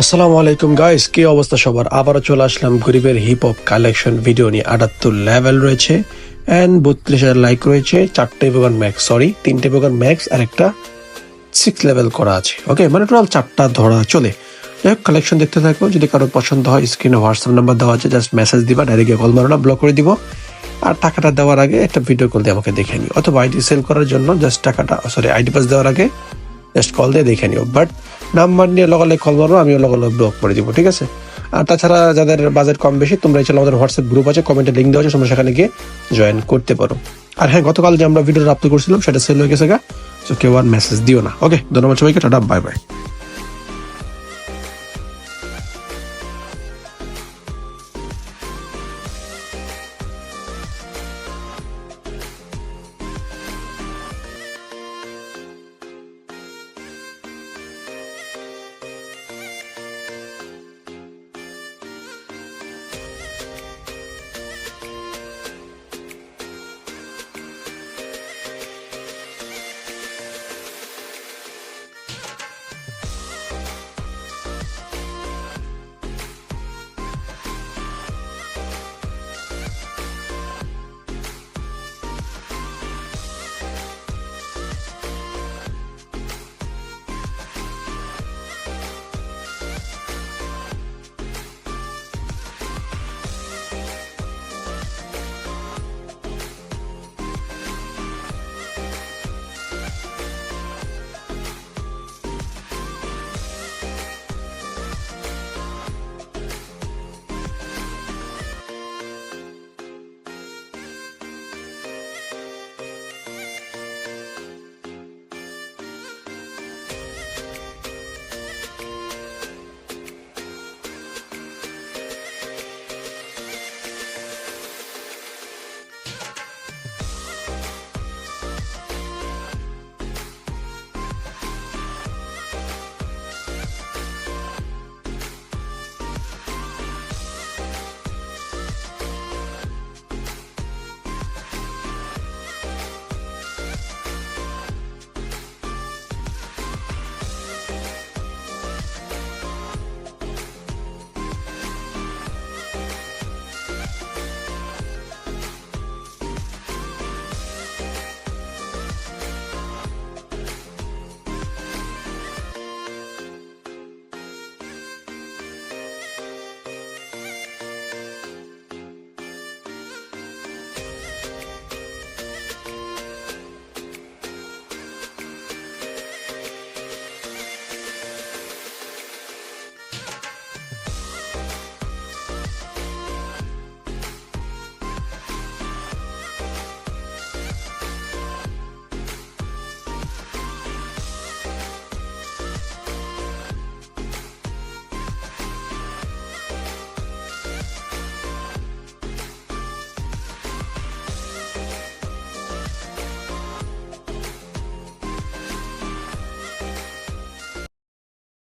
আসসালামু আলাইকুম গাইস, কি অবস্থা সবার? আবারও চলে আসলাম গরিবের হিপ হপ কালেকশন ভিডিও নিয়ে। 78 লেভেল রয়েছে এন্ড 32,000 লাইক রয়েছে, 4টে পোগান ম্যাক্স, 3টে পোগান ম্যাক্স আর একটা 6 লেভেল করা আছে। ওকে, মানে টোটাল 4টা ধরা চলে। যাই হোক, কালেকশন দেখতে থাকো। যদি কারো পছন্দ হয় স্ক্রিনে হোয়াটসঅ্যাপ নাম্বার দেওয়া আছে, জাস্ট মেসেজ দিবা, ডাইরেক্ট কল মারো না, ব্লক করে দিব। আর টাকাটা দেওয়ার আগে একটা ভিডিও কল দিয়ে আমাকে দেখে নিও, অথবা আইডি সেল করার জন্য জাস্ট টাকাটা আইডি পাস দেওয়ার আগে জাস্ট কল দিয়ে দেখে নিও। বাট নাম্বার নিয়ে লগালে কল মারবো, আমিও লগালে ব্লক করে দিব, ঠিক আছে? আর তাছাড়া যাদের বাজেট কম বেশি, তোমরা চাইলে আমাদের হোয়াটসঅ্যাপ গ্রুপ আছে, কমেন্টে লিঙ্ক দেওয়া আছে, তোমরা সেখানে গিয়ে জয়েন করতে পারো। আর হ্যাঁ, গতকাল যে আমরা ভিডিওটা আপলোড করছিলাম সেটা সেল হয়ে গেছে গা, তো কেউ আর মেসেজ দিও না। ওকে, ধন্যবাদ সবাইকে, টাটা, বাই বাই।